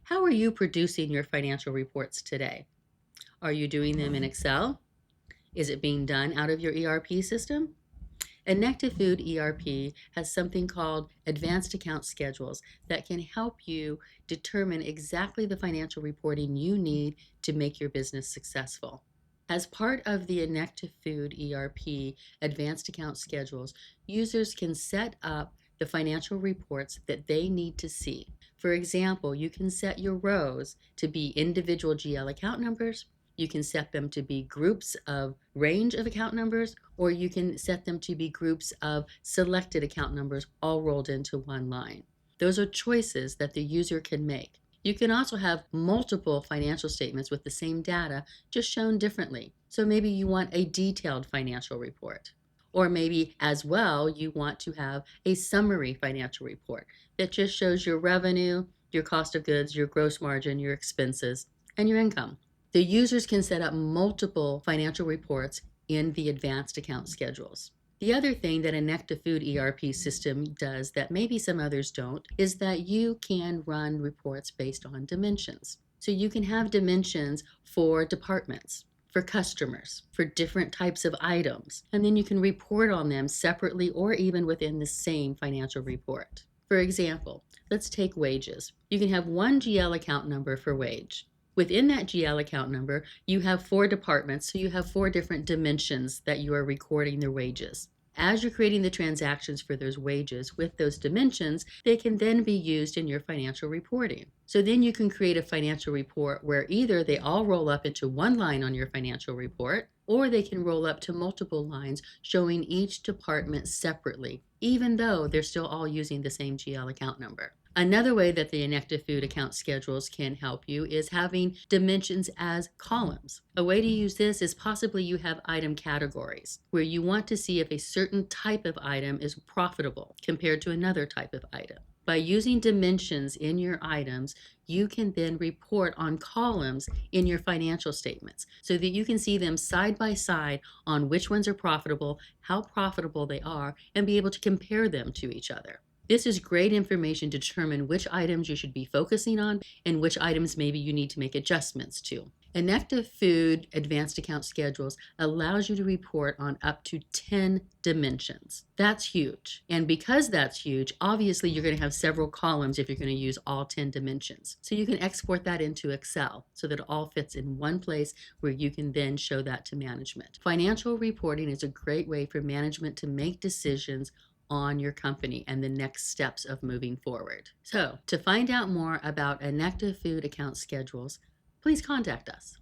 How are you producing your financial reports today? Are you doing them in Excel? Is it being done out of your ERP system? InectaFood ERP has something called advanced account schedules that can help you determine exactly the financial reporting you need to make your business successful. As part of the InectaFood ERP advanced account schedules, users can set up the financial reports that they need to see. For example, you can set your rows to be individual GL account numbers. You can set them to be groups of range of account numbers, or you can set them to be groups of selected account numbers all rolled into one line. Those are choices that the user can make. You can also have multiple financial statements with the same data, just shown differently. So maybe you want a detailed financial report. Or maybe as well, you want to have a summary financial report that just shows your revenue, your cost of goods, your gross margin, your expenses, and your income. The users can set up multiple financial reports in the advanced account schedules. The other thing that InectaFood ERP system does that maybe some others don't is that you can run reports based on dimensions. So you can have dimensions for departments, for customers, for different types of items, and then you can report on them separately or even within the same financial report. For example, let's take wages. You can have one GL account number for wage. Within that GL account number, you have 4 departments, so you have 4 different dimensions that you are recording their wages. As you're creating the transactions for those wages with those dimensions, they can then be used in your financial reporting. So then you can create a financial report where either they all roll up into one line on your financial report, or they can roll up to multiple lines showing each department separately, even though they're still all using the same GL account number. Another way that the InectaFood account schedules can help you is having dimensions as columns. A way to use this is possibly you have item categories where you want to see if a certain type of item is profitable compared to another type of item. By using dimensions in your items, you can then report on columns in your financial statements so that you can see them side by side on which ones are profitable, how profitable they are, and be able to compare them to each other. This is great information to determine which items you should be focusing on and which items maybe you need to make adjustments to. InectaFood Advanced Account Schedules allows you to report on up to 10 dimensions. That's huge. And because that's huge, obviously you're going to have several columns if you're going to use all 10 dimensions. So you can export that into Excel so that it all fits in one place where you can then show that to management. Financial reporting is a great way for management to make decisions on your company and the next steps of moving forward. So, to find out more about InectaFood account schedules, please contact us.